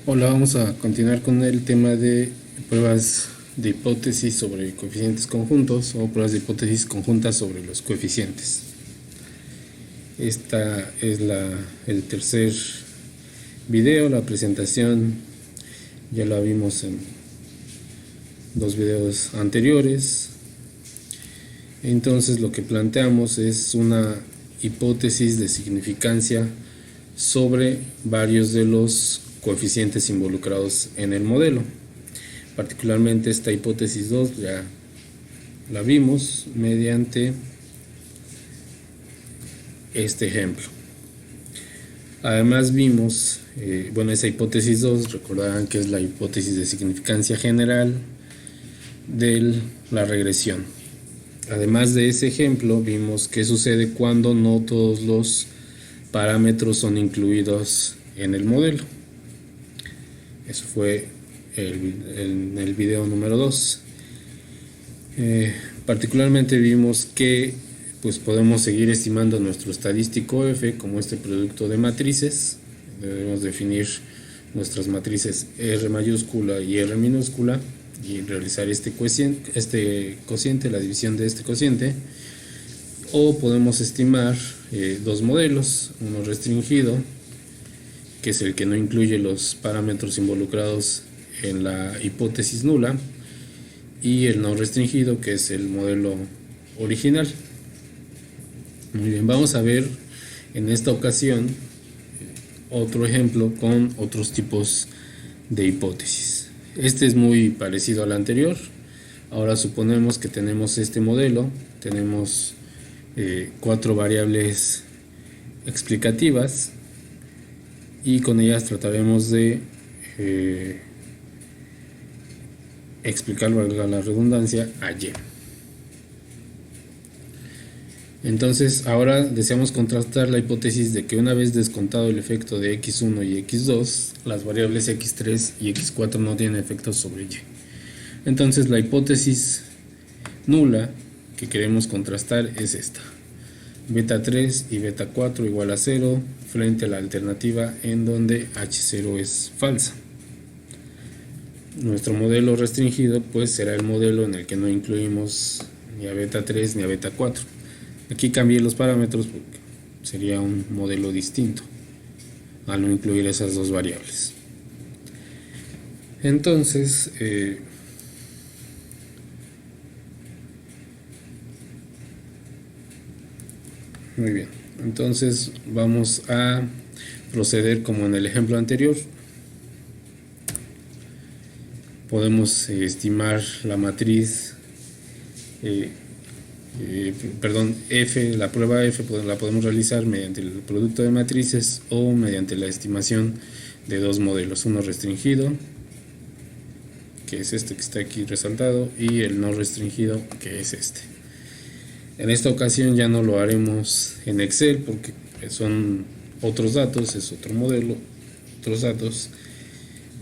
Hola, vamos a continuar con el tema de pruebas de hipótesis sobre coeficientes conjuntos o pruebas de hipótesis conjuntas sobre los coeficientes. Esta es el tercer video, la presentación ya la vimos en dos videos anteriores. Entonces lo que planteamos es una hipótesis de significancia sobre varios de los coeficientes involucrados en el modelo. Particularmente esta hipótesis 2 ya la vimos mediante este ejemplo. Además vimos, esa hipótesis 2 recordarán que es la hipótesis de significancia general de la regresión. Además de ese ejemplo vimos qué sucede cuando no todos los parámetros son incluidos en el modelo. Eso fue en el video número 2. Particularmente vimos que pues podemos seguir estimando nuestro estadístico F como este producto de matrices. Debemos definir nuestras matrices R mayúscula y R minúscula y realizar este cociente, la división de este cociente. O podemos estimar dos modelos, uno restringido, que es el que no incluye los parámetros involucrados en la hipótesis nula, y el no restringido, que es el modelo original. Muy bien, vamos a ver en esta ocasión otro ejemplo con otros tipos de hipótesis. Este es muy parecido al anterior. Ahora suponemos que tenemos este modelo, tenemos 4 variables explicativas y con ellas trataremos de explicar, valga la redundancia, a y. Entonces ahora deseamos contrastar la hipótesis de que una vez descontado el efecto de x1 y x2, las variables x3 y x4 no tienen efectos sobre y. Entonces la hipótesis nula que queremos contrastar es esta: beta 3 y beta 4 igual a 0 frente a la alternativa en donde h0 es falsa. Nuestro modelo restringido pues será el modelo en el que no incluimos ni a beta 3 ni a beta 4. Aquí cambié los parámetros porque sería un modelo distinto al no incluir esas dos variables. Entonces muy bien, entonces vamos a proceder como en el ejemplo anterior. Podemos estimar la matriz F, la prueba F la podemos realizar mediante el producto de matrices o mediante la estimación de dos modelos, uno restringido, que es este que está aquí resaltado, y el no restringido, que es este. En esta ocasión ya no lo haremos en Excel porque son otros datos, es otro modelo, otros datos.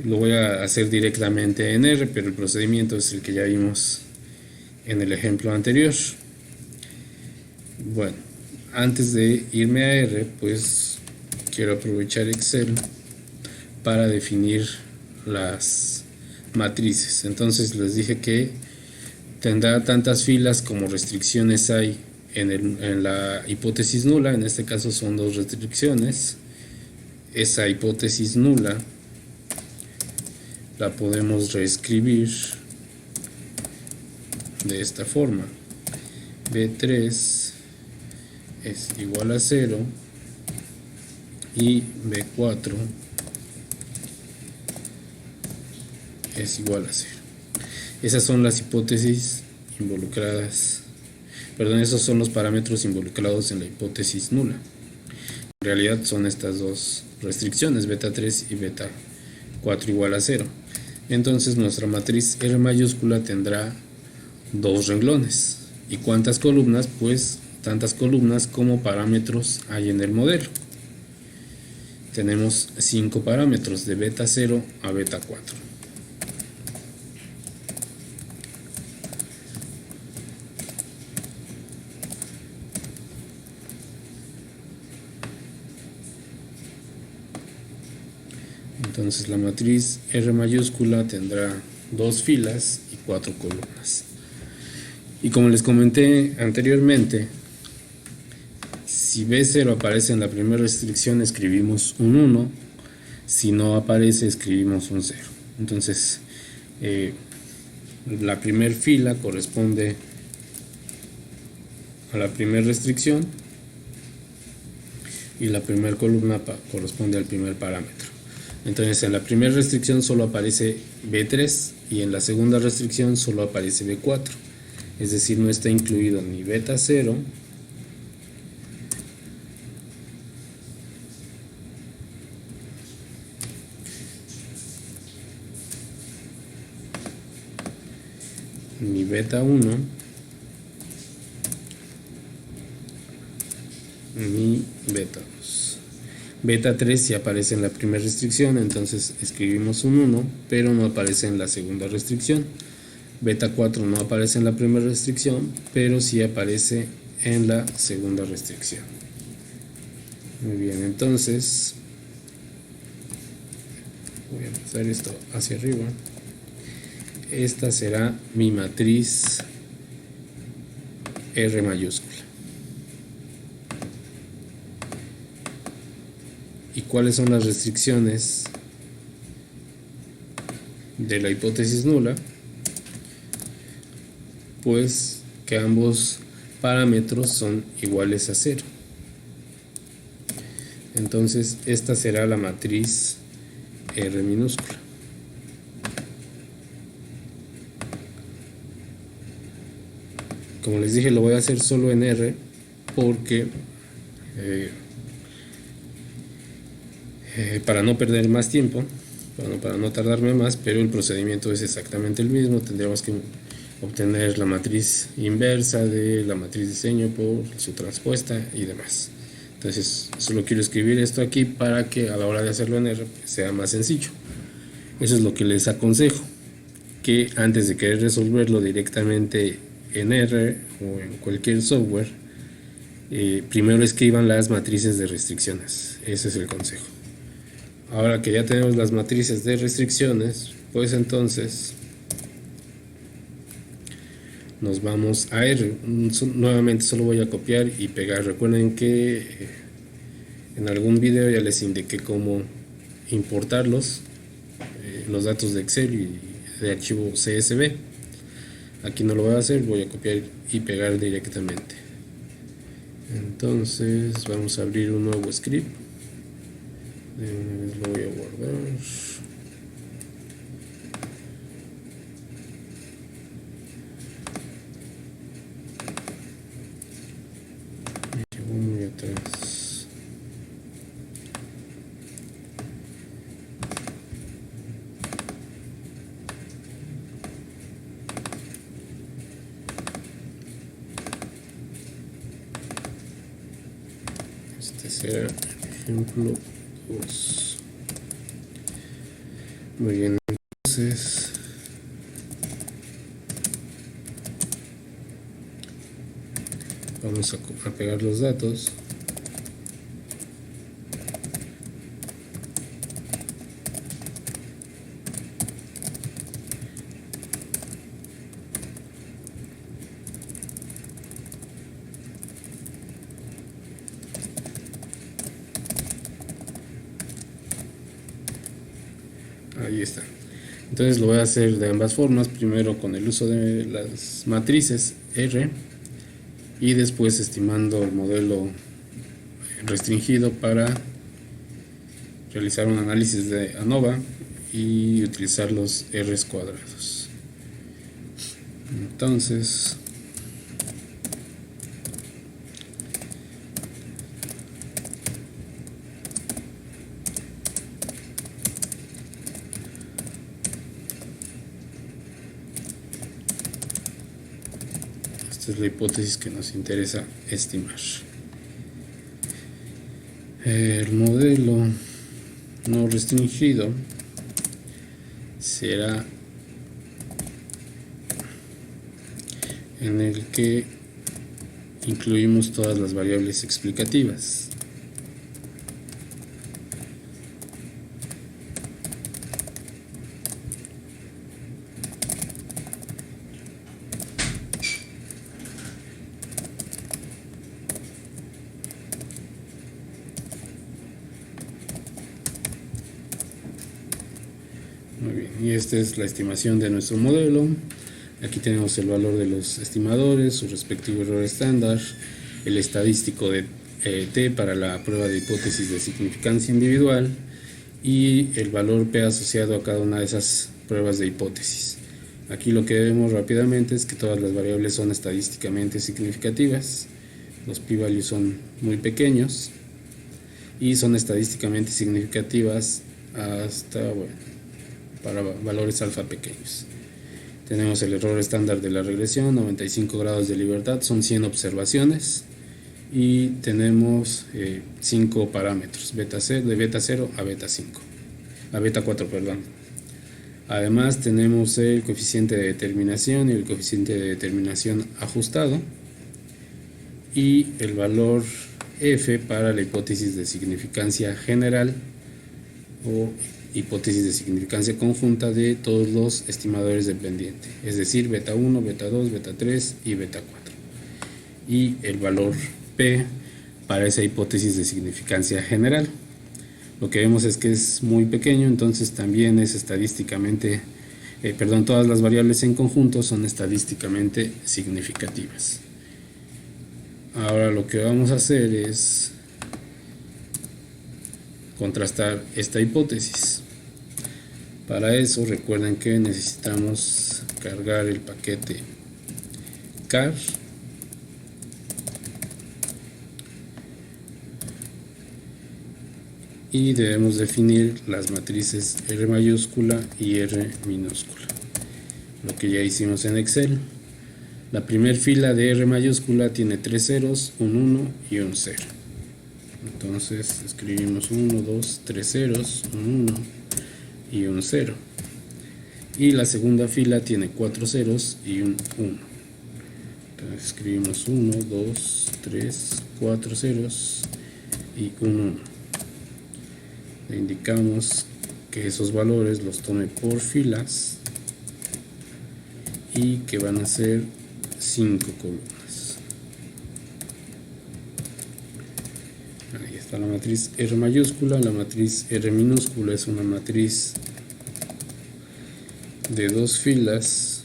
Lo voy a hacer directamente en R, pero el procedimiento es el que ya vimos en el ejemplo anterior. Bueno, antes de irme a R, pues quiero aprovechar Excel para definir las matrices. Entonces les dije que tendrá tantas filas como restricciones hay en la hipótesis nula. En este caso son dos restricciones. Esa hipótesis nula la podemos reescribir de esta forma: B3 es igual a 0 y B4 es igual a 0. Esas son las hipótesis involucradas, esos son los parámetros involucrados en la hipótesis nula. En realidad son estas dos restricciones, beta 3 y beta 4 igual a 0. Entonces nuestra matriz R mayúscula tendrá dos renglones. ¿Y cuántas columnas? Pues tantas columnas como parámetros hay en el modelo. Tenemos 5 parámetros de beta 0 a beta 4. Entonces la matriz R mayúscula tendrá 2 filas y 4 columnas. Y como les comenté anteriormente, si B0 aparece en la primera restricción, escribimos un 1. Si no aparece, escribimos un 0. Entonces, la primera fila corresponde a la primera restricción y la primera columna corresponde al primer parámetro. Entonces, en la primera restricción solo aparece B3 y en la segunda restricción solo aparece B4. Es decir, no está incluido ni beta 0 ni beta 1 ni beta 2. Beta 3 sí aparece en la primera restricción, entonces escribimos un 1, pero no aparece en la segunda restricción. Beta 4 no aparece en la primera restricción, pero sí aparece en la segunda restricción. Muy bien, entonces voy a pasar esto hacia arriba. Esta será mi matriz R mayúscula. ¿Y cuáles son las restricciones de la hipótesis nula? Pues que ambos parámetros son iguales a 0. Entonces esta será la matriz R minúscula. Como les dije, lo voy a hacer solo en R porque para no perder más tiempo, para no tardarme más, pero el procedimiento es exactamente el mismo. Tendríamos que obtener la matriz inversa de la matriz diseño por su transpuesta y demás. Entonces solo quiero escribir esto aquí para que a la hora de hacerlo en R sea más sencillo. Eso es lo que les aconsejo, que antes de querer resolverlo directamente en R o en cualquier software, primero escriban las matrices de restricciones. Ese es el consejo. Ahora que ya tenemos las matrices de restricciones, pues entonces nos vamos a R. Nuevamente solo voy a copiar y pegar. Recuerden que en algún video ya les indiqué cómo importarlos, los datos de Excel y de archivo CSV. Aquí no lo voy a hacer, voy a copiar y pegar directamente. Entonces vamos a abrir un nuevo script. Lo voy a guardar. Llevo muy atrás. Este será ejemplo 2. Muy bien, entonces vamos a pegar los datos. Ahí está. Entonces lo voy a hacer de ambas formas, primero con el uso de las matrices R y después estimando el modelo restringido para realizar un análisis de ANOVA y utilizar los R's cuadrados. Entonces esta es la hipótesis que nos interesa estimar. El modelo no restringido será en el que incluimos todas las variables explicativas. Y esta es la estimación de nuestro modelo. Aquí tenemos el valor de los estimadores, su respectivo error estándar, el estadístico de T para la prueba de hipótesis de significancia individual y el valor P asociado a cada una de esas pruebas de hipótesis. Aquí lo que vemos rápidamente es que todas las variables son estadísticamente significativas, los p-values son muy pequeños y son estadísticamente significativas hasta, para valores alfa pequeños. Tenemos el error estándar de la regresión, 95 grados de libertad, son 100 observaciones y tenemos 5 parámetros, de beta 0 a beta 5, a beta 4, perdón. Además tenemos el coeficiente de determinación y el coeficiente de determinación ajustado y el valor F para la hipótesis de significancia general o hipótesis de significancia conjunta de todos los estimadores de pendiente, es decir, beta 1, beta 2, beta 3 y beta 4. Y el valor P para esa hipótesis de significancia general. Lo que vemos es que es muy pequeño, entonces también es estadísticamente, todas las variables en conjunto son estadísticamente significativas. Ahora lo que vamos a hacer es contrastar esta hipótesis. Para eso recuerden que necesitamos cargar el paquete car y debemos definir las matrices R mayúscula y R minúscula, lo que ya hicimos en Excel. La primera fila de R mayúscula tiene 3 ceros, un 1 y un 0. Entonces escribimos 1, 2, 3 ceros, un 1 y un 0. Y la segunda fila tiene 4 ceros y un 1. Entonces escribimos 1, 2, 3, 4 ceros y un 1. Le indicamos que esos valores los tome por filas y que van a ser 5 columnas. Ahí está la matriz R mayúscula. La matriz R minúscula es una matriz de 2 filas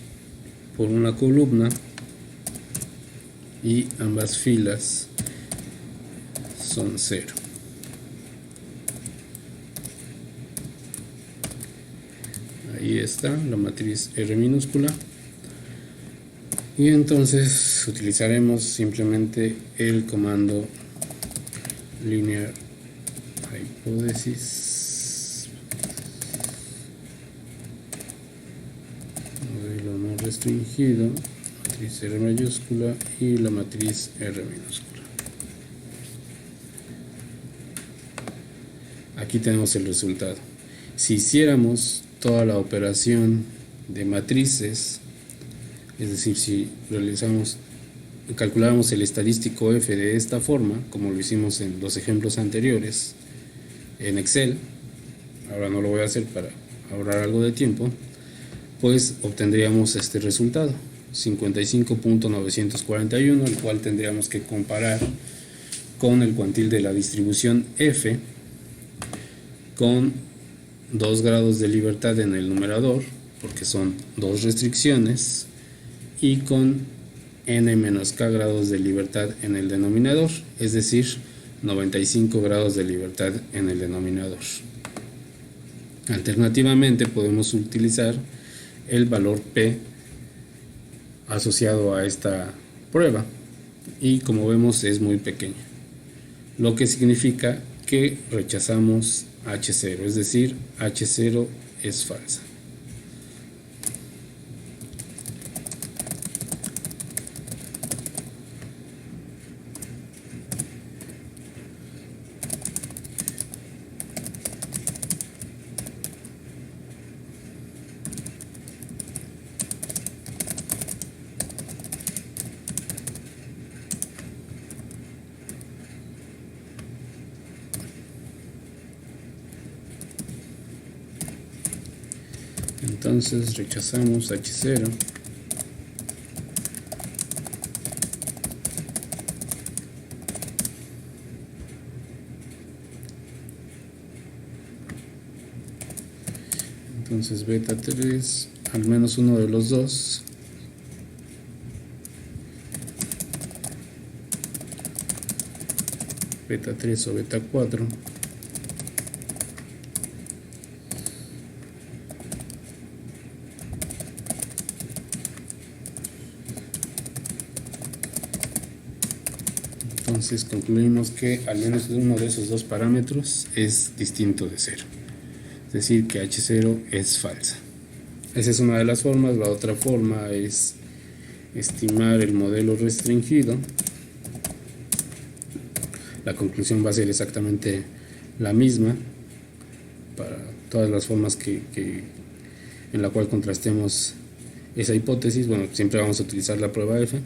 por una columna y ambas filas son 0. Ahí está la matriz R minúscula. Y entonces utilizaremos simplemente el comando linear hypothesis, modelo no restringido, matriz R mayúscula y la matriz R minúscula. Aquí tenemos el resultado. Si hiciéramos toda la operación de matrices, es decir, si calculáramos el estadístico F de esta forma, como lo hicimos en los ejemplos anteriores en Excel, ahora no lo voy a hacer para ahorrar algo de tiempo, pues obtendríamos este resultado, 55.941, el cual tendríamos que comparar con el cuantil de la distribución F, con 2 grados de libertad en el numerador, porque son 2 restricciones, y con n menos k grados de libertad en el denominador, es decir, 95 grados de libertad en el denominador. Alternativamente podemos utilizar el valor P asociado a esta prueba y como vemos es muy pequeño, lo que significa que rechazamos H0, es decir, H0 es falsa. Entonces rechazamos H0 Entonces beta 3, al menos uno de los dos, beta 3 o beta 4, entonces concluimos que al menos uno de esos dos parámetros es distinto de 0, es decir que H0 es falsa. Esa es una de las formas. La otra forma es estimar el modelo restringido. La conclusión va a ser exactamente la misma para todas las formas en la cual contrastemos esa hipótesis. Bueno, siempre vamos a utilizar la prueba F,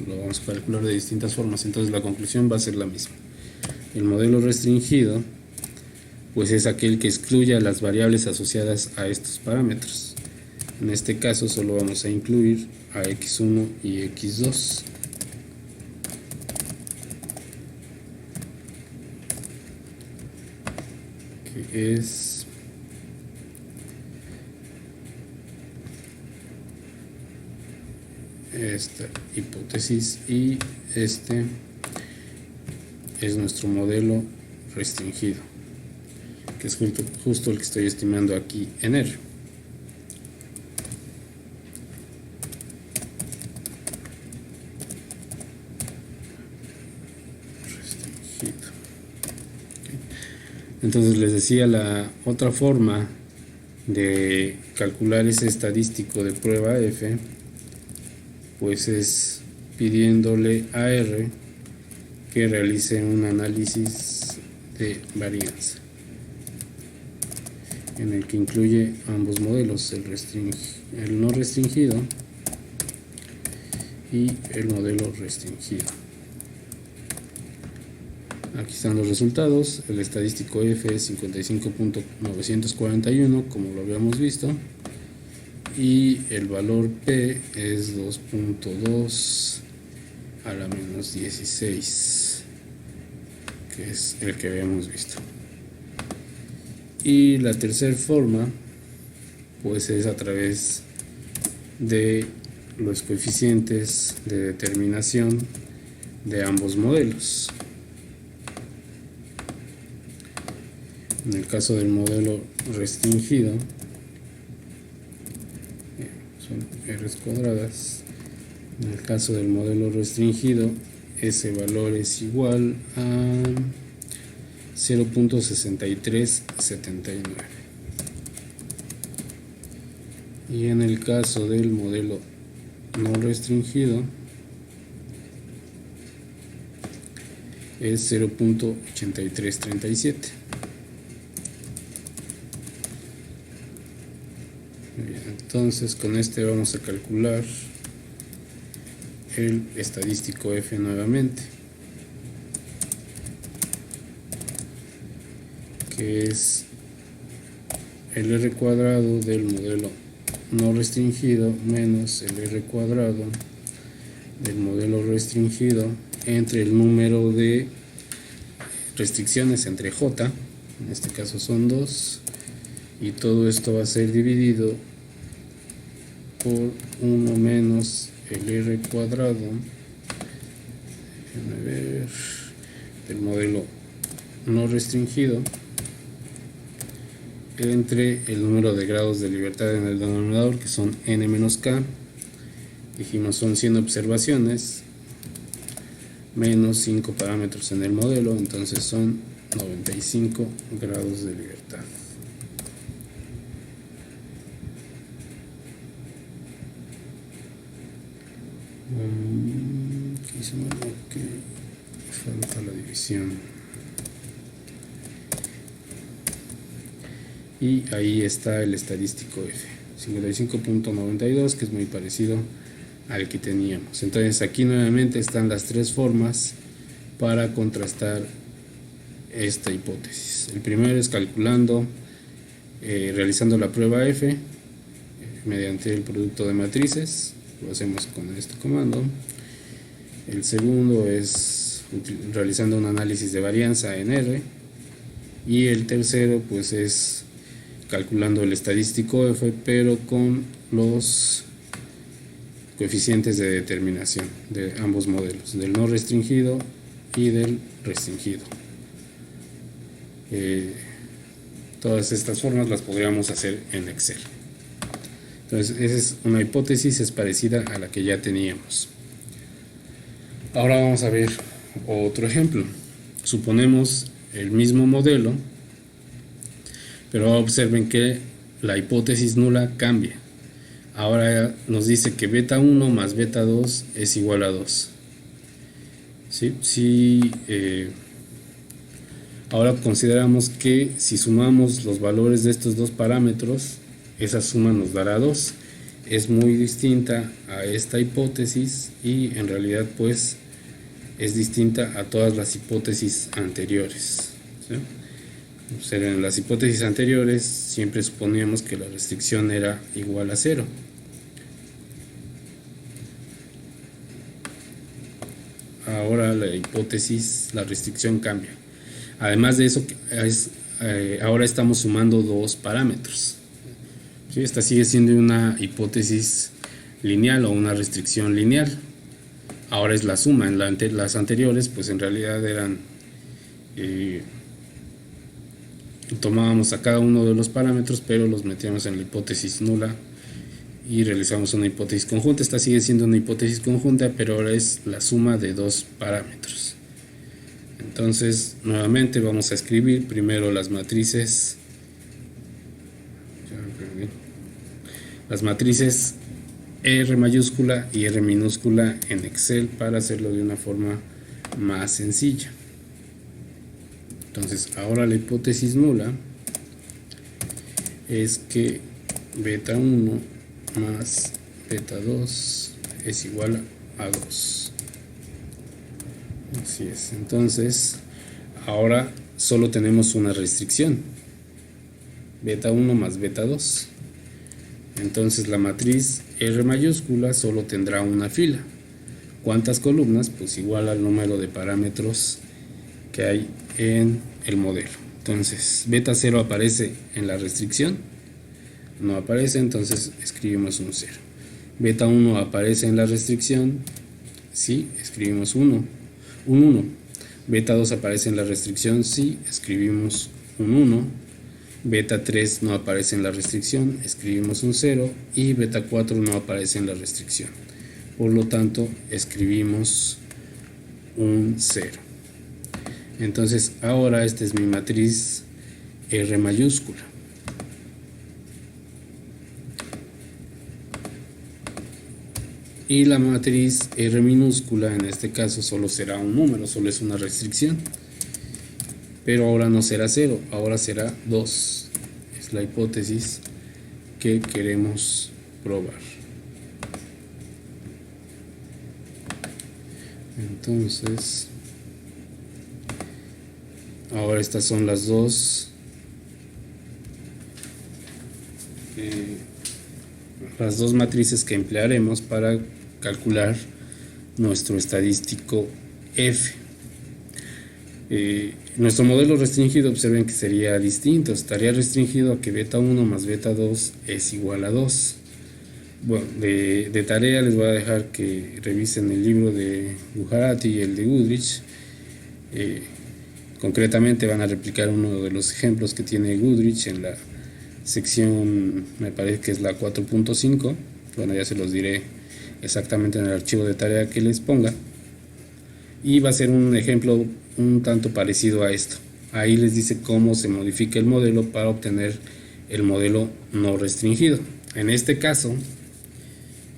lo vamos a calcular de distintas formas, entonces la conclusión va a ser la misma. El modelo restringido pues es aquel que excluye a las variables asociadas a estos parámetros. En este caso solo vamos a incluir a x1 y x2. Que es esta hipótesis, y este es nuestro modelo restringido, que es justo el que estoy estimando aquí en R. Entonces les decía, la otra forma de calcular ese estadístico de prueba F pues es pidiéndole a R que realice un análisis de varianza en el que incluye ambos modelos, el no restringido y el modelo restringido. Aquí están los resultados. El estadístico F es 55.941, como lo habíamos visto, y el valor P es 2.2 a la menos 16, que es el que habíamos visto. Y la tercera forma pues es a través de los coeficientes de determinación de ambos modelos. En el caso del modelo restringido son R cuadradas. En el caso del modelo restringido, ese valor es igual a 0.6379. Y en el caso del modelo no restringido es 0.8337. Entonces con este vamos a calcular el estadístico F nuevamente, que es el R cuadrado del modelo no restringido menos el R cuadrado del modelo restringido entre el número de restricciones entre J, en este caso son 2, y todo esto va a ser dividido por 1 menos el R cuadrado, déjenme ver, del modelo no restringido entre el número de grados de libertad en el denominador, que son n menos k, dijimos son 100 observaciones, menos 5 parámetros en el modelo, entonces son 95 grados de libertad. Aquí se me olvidó que falta la división. Y ahí está el estadístico F, 55.92, que es muy parecido al que teníamos. Entonces aquí nuevamente están las tres formas para contrastar esta hipótesis. El primero es calculando, realizando la prueba F mediante el producto de matrices, lo hacemos con este comando. El segundo es realizando un análisis de varianza en R, y el tercero pues es calculando el estadístico F, pero con los coeficientes de determinación de ambos modelos, del no restringido y del restringido. Todas estas formas las podríamos hacer en Excel. Entonces, esa es una hipótesis, es parecida a la que ya teníamos. Ahora vamos a ver otro ejemplo. Suponemos el mismo modelo, pero observen que la hipótesis nula cambia. Ahora nos dice que beta 1 más beta 2 es igual a 2. ¿Sí? Ahora consideramos que si sumamos los valores de estos dos parámetros, esa suma nos dará 2. Es muy distinta a esta hipótesis y en realidad pues es distinta a todas las hipótesis anteriores. ¿Sí? O sea, en las hipótesis anteriores siempre suponíamos que la restricción era igual a 0. Ahora la hipótesis, la restricción cambia. Además de eso, ahora estamos sumando dos parámetros. ¿Sí? Esta sigue siendo una hipótesis lineal o una restricción lineal. Ahora es la suma. En las anteriores, pues en realidad eran... tomábamos a cada uno de los parámetros, pero los metíamos en la hipótesis nula y realizamos una hipótesis conjunta. Esta sigue siendo una hipótesis conjunta, pero ahora es la suma de dos parámetros. Entonces, nuevamente vamos a escribir primero las matrices. Las matrices R mayúscula y R minúscula en Excel para hacerlo de una forma más sencilla. Entonces, ahora la hipótesis nula es que beta 1 más beta 2 es igual a 2. Así es. Entonces, ahora solo tenemos una restricción. Beta 1 más beta 2. Entonces, la matriz R mayúscula solo tendrá una fila. ¿Cuántas columnas? Pues igual al número de parámetros que hay en el modelo. Entonces, beta 0 aparece en la restricción. No aparece, entonces escribimos un 0. Beta 1 aparece en la restricción. Sí, escribimos un 1. Beta 2 aparece en la restricción. Sí, escribimos un 1. Beta 3 no aparece en la restricción. Escribimos un 0. Y beta 4 no aparece en la restricción. Por lo tanto, escribimos un 0. Entonces, ahora esta es mi matriz R mayúscula. Y la matriz R minúscula en este caso solo será un número, solo es una restricción. Pero ahora no será 0, ahora será 2. Es la hipótesis que queremos probar. Entonces, ahora estas son las dos matrices que emplearemos para calcular nuestro estadístico F. Nuestro modelo restringido, observen que sería distinto. Estaría restringido a que beta 1 más beta 2 es igual a 2. Bueno, de tarea les voy a dejar que revisen el libro de Bujarati y el de Goodrich. Concretamente van a replicar uno de los ejemplos que tiene Goodrich en la sección, me parece que es la 4.5. Bueno, ya se los diré exactamente en el archivo de tarea que les ponga. Y va a ser un ejemplo un tanto parecido a esto. Ahí les dice cómo se modifica el modelo para obtener el modelo no restringido. En este caso,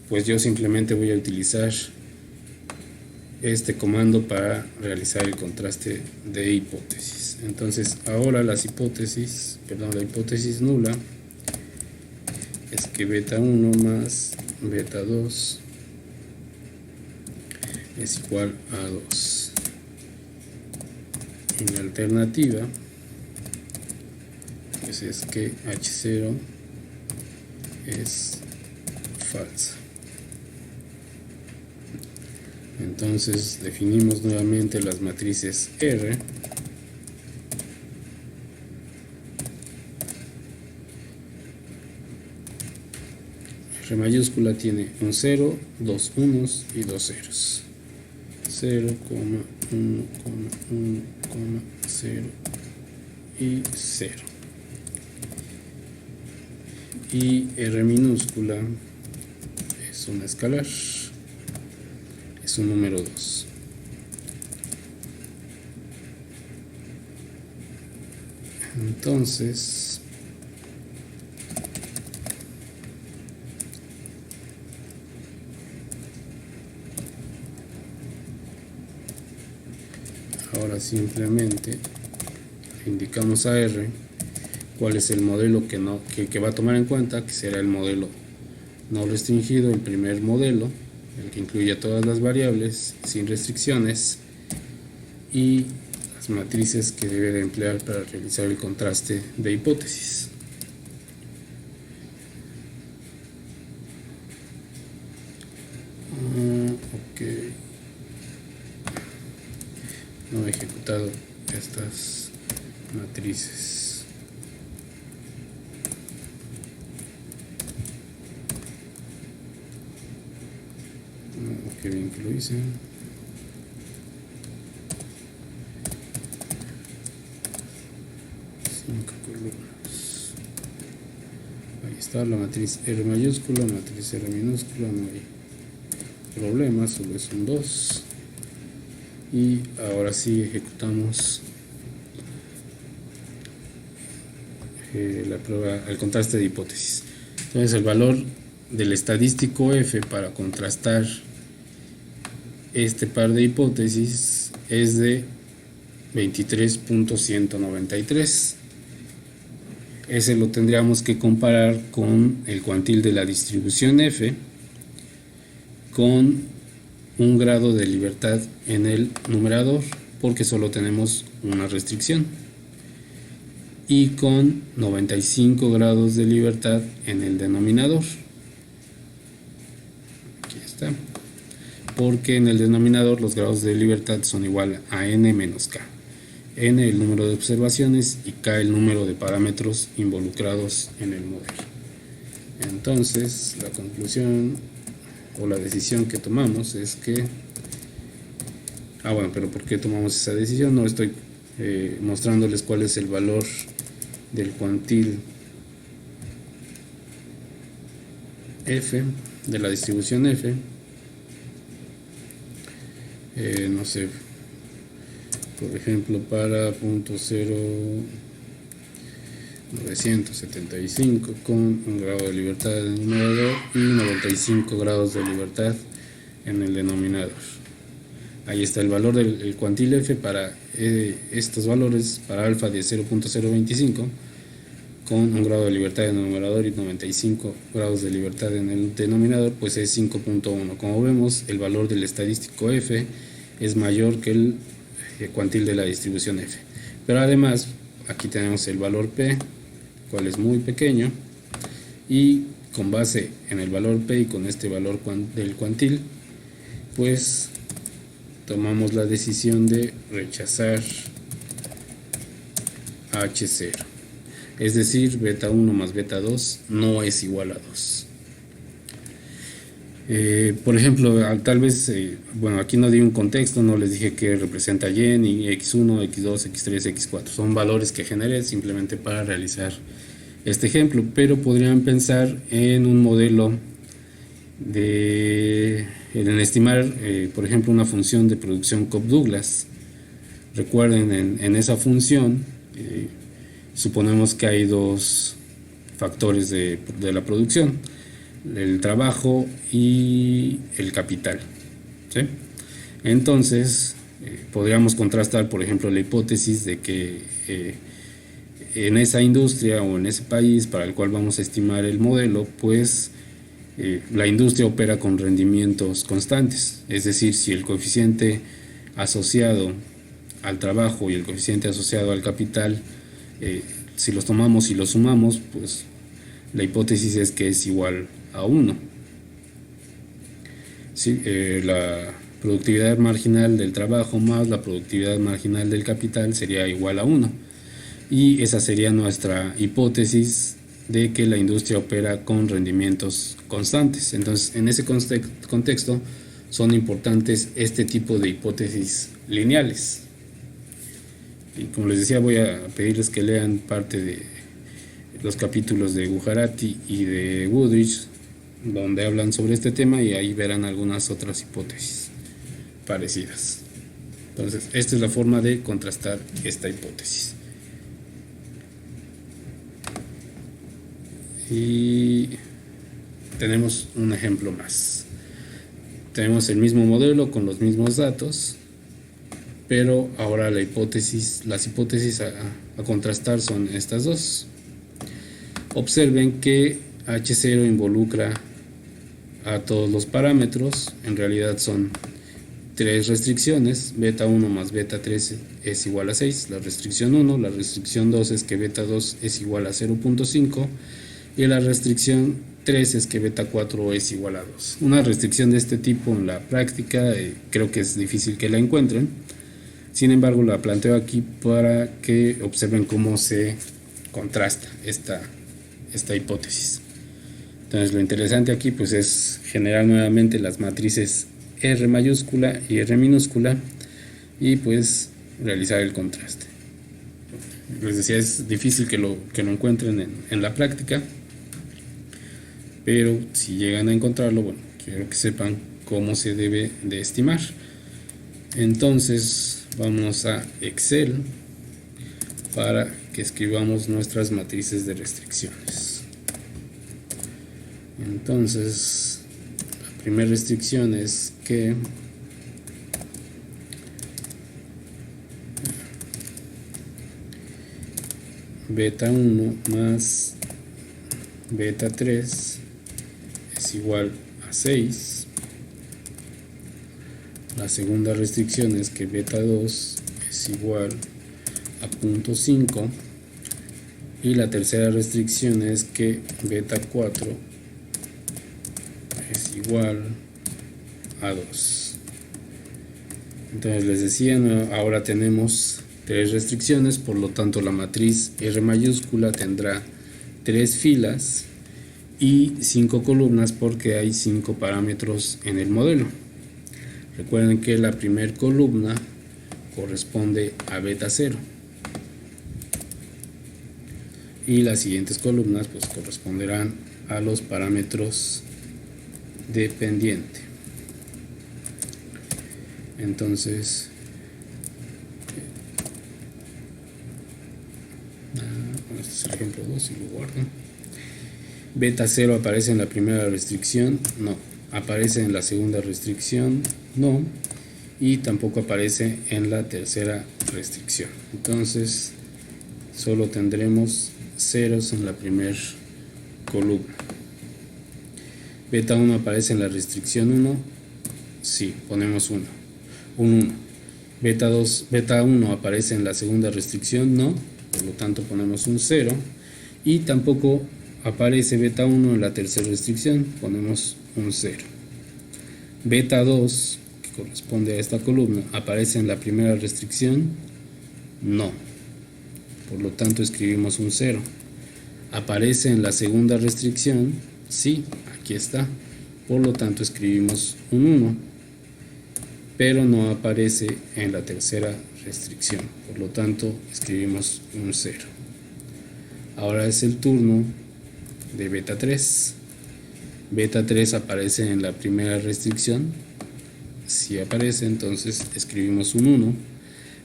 pues yo simplemente voy a utilizar este comando para realizar el contraste de hipótesis. Entonces, ahora la hipótesis nula es que beta 1 más beta 2 es igual a 2. Y la alternativa pues es que H0 es falsa. Entonces definimos nuevamente las matrices R R mayúscula tiene un 0, dos unos y dos ceros. 0, 1, 1, 0 y 0. Y R minúscula es una escalar, es un número 2. Entonces, ahora simplemente indicamos a R cuál es el modelo que va a tomar en cuenta, que será el modelo no restringido, el primer modelo, el que incluye todas las variables sin restricciones, y las matrices que debe de emplear para realizar el contraste de hipótesis. Ok, no he ejecutado estas matrices. Qué bien que lo hice. 5 columnas. Ahí está la matriz R mayúscula, matriz R minúscula, no hay problema, solo es un 2. Y ahora sí ejecutamos la prueba, el contraste de hipótesis. Entonces el valor del estadístico F para contrastar este par de hipótesis es de 23.193. Ese lo tendríamos que comparar con el cuantil de la distribución F con un grado de libertad en el numerador, porque solo tenemos una restricción, y con 95 grados de libertad en el denominador. Aquí está, porque en el denominador los grados de libertad son igual a n menos k. N el número de observaciones y k el número de parámetros involucrados en el modelo. Entonces la conclusión o la decisión que tomamos es que bueno, pero ¿por qué tomamos esa decisión? No estoy mostrándoles cuál es el valor del cuantil F, de la distribución F. No sé, por ejemplo, para .0975 con un grado de libertad en el numerador y 95 grados de libertad en el denominador. Ahí está el valor del cuantil F para estos valores, para alfa de 0.025 con un grado de libertad en el numerador y 95 grados de libertad en el denominador, pues es 5.1. Como vemos, el valor del estadístico F es mayor que el cuantil de la distribución F. Pero además, aquí tenemos el valor P, cual es muy pequeño, y con base en el valor P y con este valor del cuantil, pues tomamos la decisión de rechazar H0. Es decir, beta 1 más beta 2 no es igual a 2. Por ejemplo, tal vez, bueno, aquí no di un contexto, no les dije que representa y, ni x1, x2, x3, x4. Son valores que generé simplemente para realizar este ejemplo, pero podrían pensar en un modelo en estimar, por ejemplo, una función de producción Cobb-Douglas. Recuerden, en esa función suponemos que hay dos factores de la producción: el trabajo y el capital, ¿sí? Entonces podríamos contrastar, por ejemplo, la hipótesis de que en esa industria o en ese país para el cual vamos a estimar el modelo, pues la industria opera con rendimientos constantes. Es decir, si el coeficiente asociado al trabajo y el coeficiente asociado al capital, si los tomamos y los sumamos, pues la hipótesis es que es igual a 1. ¿Sí? La productividad marginal del trabajo más la productividad marginal del capital sería igual a 1. Y esa sería nuestra hipótesis de que la industria opera con rendimientos constantes. Entonces, en ese contexto son importantes este tipo de hipótesis lineales. Y como les decía, voy a pedirles que lean parte de los capítulos de Gujarati y de Goodrich, donde hablan sobre este tema, y ahí verán algunas otras hipótesis parecidas. Entonces, esta es la forma de contrastar esta hipótesis. Y tenemos un ejemplo más. Tenemos el mismo modelo con los mismos datos, pero ahora las hipótesis a contrastar son estas dos. Observen que H0 involucra a todos los parámetros. En realidad son 3 restricciones. Beta 1 más beta 3 es igual a 6, la restricción 1. La restricción 2 es que beta 2 es igual a 0.5. Y la restricción 3 es que beta 4 es igual a 2. Una restricción de este tipo en la práctica creo que es difícil que la encuentren. Sin embargo, la planteo aquí para que observen cómo se contrasta esta hipótesis. Entonces, lo interesante aquí pues es generar nuevamente las matrices R mayúscula y R minúscula y pues realizar el contraste. Les decía, es difícil que lo encuentren en la práctica, pero si llegan a encontrarlo, bueno, quiero que sepan cómo se debe de estimar. Entonces vamos a Excel para que escribamos nuestras matrices de restricciones. Entonces, la primera restricción es que beta 1 más beta 3 es igual a 6. La segunda restricción es que beta 2 es igual a 0.5. Y la tercera restricción es que beta 4 es igual a 2. Entonces les decía, ahora tenemos 3 restricciones, por lo tanto la matriz R mayúscula tendrá 3 filas y 5 columnas porque hay 5 parámetros en el modelo. Recuerden que la primera columna corresponde a beta 0 y las siguientes columnas pues corresponderán a los parámetros dependiente. Entonces este es el ejemplo 2 y lo guardo. Beta 0 aparece en la primera restricción, no. Aparece en la segunda restricción, no. Y tampoco aparece en la tercera restricción. Entonces solo tendremos ceros en la primera columna. Beta 1 aparece en la restricción 1, sí, ponemos 1, un 1. Beta 1 aparece en la segunda restricción, no, por lo tanto ponemos un 0. Y tampoco aparece beta 1 en la tercera restricción, ponemos un 0. Beta 2, que corresponde a esta columna, aparece en la primera restricción, no, por lo tanto escribimos un 0. Aparece en la segunda restricción, sí, aquí está, por lo tanto escribimos un 1, pero no aparece en la tercera restricción, por lo tanto escribimos un 0. Ahora es el turno de beta 3. Beta 3 aparece en la primera restricción, si aparece, entonces escribimos un 1.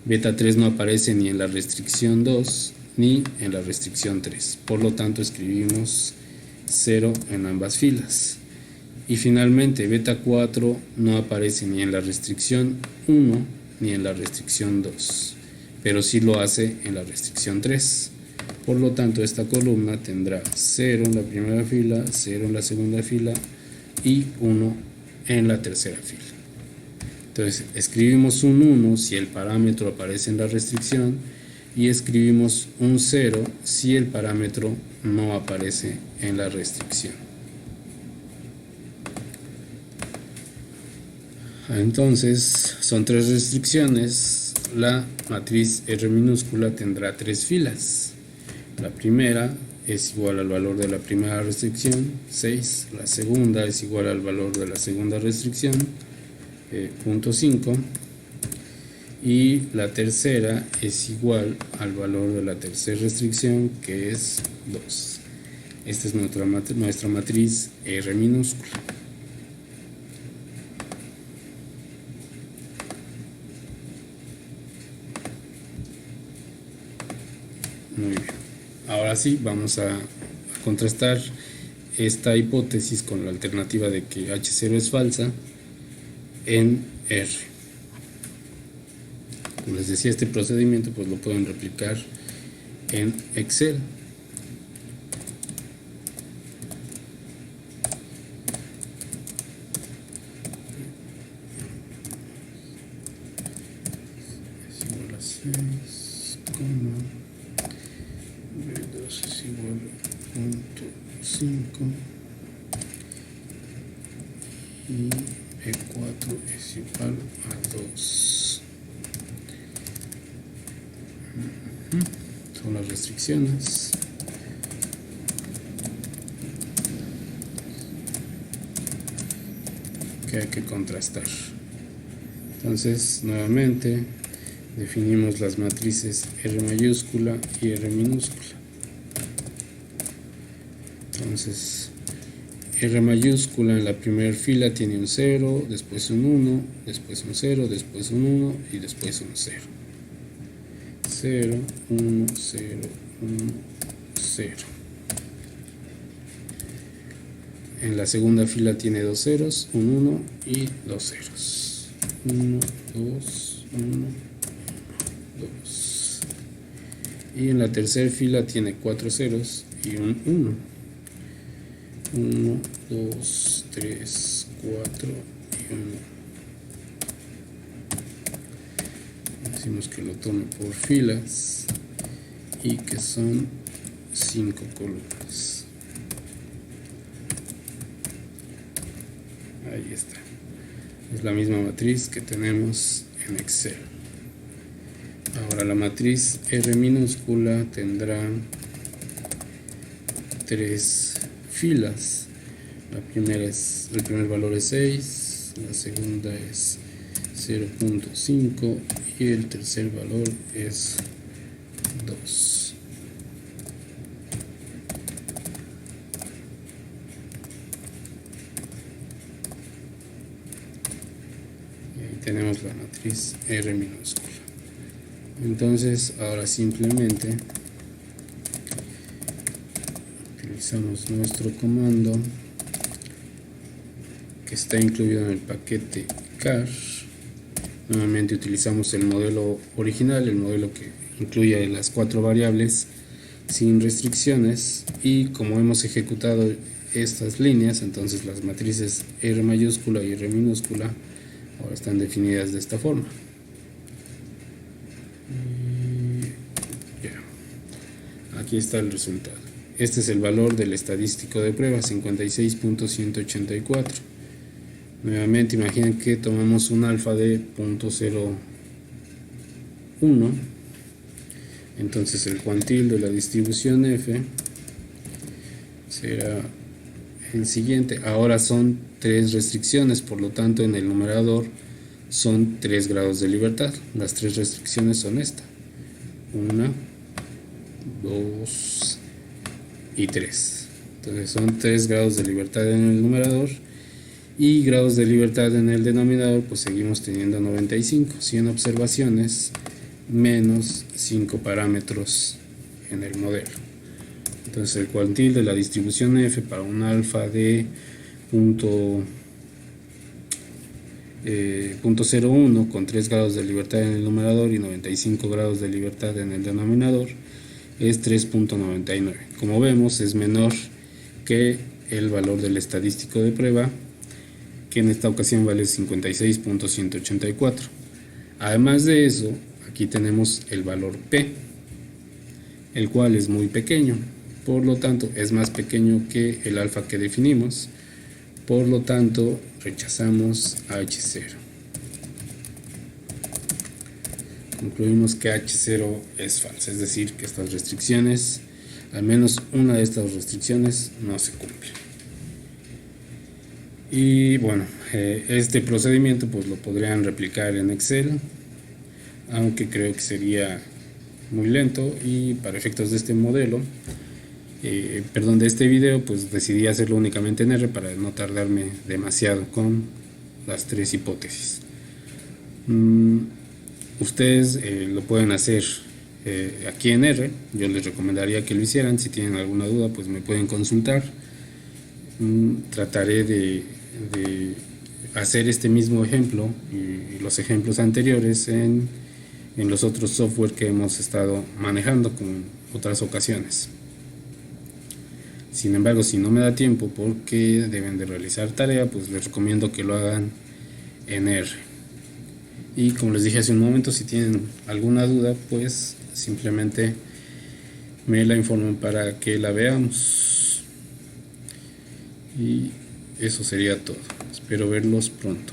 Beta 3 no aparece ni en la restricción 2 ni en la restricción 3, por lo tanto escribimos 0 en ambas filas. Y finalmente beta 4 no aparece ni en la restricción 1 ni en la restricción 2, pero sí lo hace en la restricción 3. Por lo tanto esta columna tendrá 0 en la primera fila, 0 en la segunda fila y 1 en la tercera fila. Entonces escribimos un 1 si el parámetro aparece en la restricción y escribimos un 0 si el parámetro no aparece en la restricción. Entonces son 3 restricciones. La matriz R minúscula tendrá 3 filas. La primera es igual al valor de la primera restricción, 6. La segunda es igual al valor de la segunda restricción, 0.5. Y la tercera es igual al valor de la tercera restricción, que es 2. Esta es nuestra matriz R minúscula. Muy bien. Ahora sí, vamos a contrastar esta hipótesis con la alternativa de que H0 es falsa en R. Como les decía, este procedimiento pues lo pueden replicar en Excel. Es igual a 6, B2 es igual a 0.5 y B4 es igual a 2. Son las restricciones. Que hay que contrastar. Entonces, nuevamente definimos las matrices R mayúscula y R minúscula. Entonces, R mayúscula en la primera fila tiene un 0, después un 1, después un 0, después un 1 y después un 0. 0, 1, 0, 1, 0. En la segunda fila tiene dos ceros, un 1 y dos ceros. 1, 2, 1, 2. Y en la tercera fila tiene cuatro ceros y un 1. 1, 2, 3, 4 y 1. Decimos que lo tome por filas y que son 5 columnas. Ahí está. Es la misma matriz que tenemos en Excel. Ahora la matriz R minúscula tendrá 3 filas. El primer valor es 6, la segunda es 0.5 y el tercer valor es 2. Tenemos la matriz R minúscula. Entonces ahora simplemente utilizamos nuestro comando que está incluido en el paquete car. Nuevamente utilizamos el modelo original, el modelo que incluye las 4 variables sin restricciones, y como hemos ejecutado estas líneas, entonces las matrices R mayúscula y R minúscula ahora están definidas de esta forma. Aquí está el resultado. Este es el valor del estadístico de prueba, 56.184. Nuevamente imaginen que tomamos un alfa de 0.01. Entonces el cuantil de la distribución F será el siguiente. Ahora son 3 restricciones, por lo tanto en el numerador son 3 grados de libertad. Las 3 restricciones son esta: 1, 2 y 3. Entonces son 3 grados de libertad en el numerador, y grados de libertad en el denominador pues seguimos teniendo 95, 100 observaciones menos 5 parámetros en el modelo. Entonces el cuantil de la distribución F para un alfa de 0.01 con 3 grados de libertad en el numerador y 95 grados de libertad en el denominador es 3.99. Como vemos, es menor que el valor del estadístico de prueba, que en esta ocasión vale 56.184. Además de eso, aquí tenemos el valor P, el cual es muy pequeño, por lo tanto es más pequeño que el alfa que definimos, por lo tanto rechazamos a H0. Concluimos que H0 es falsa, es decir, que estas restricciones al menos una de estas restricciones no se cumple. Y bueno, este procedimiento pues lo podrían replicar en Excel, aunque creo que sería muy lento, y para efectos de este modelo, de este video, pues decidí hacerlo únicamente en R para no tardarme demasiado con las tres hipótesis. Ustedes lo pueden hacer aquí en R. Yo les recomendaría que lo hicieran. Si tienen alguna duda, pues me pueden consultar. Trataré de hacer este mismo ejemplo y los ejemplos anteriores en los otros software que hemos estado manejando con otras ocasiones. Sin embargo, si no me da tiempo porque deben de realizar tarea, pues les recomiendo que lo hagan en R. Y como les dije hace un momento, si tienen alguna duda, pues simplemente me la informan para que la veamos. Y eso sería todo. Espero verlos pronto.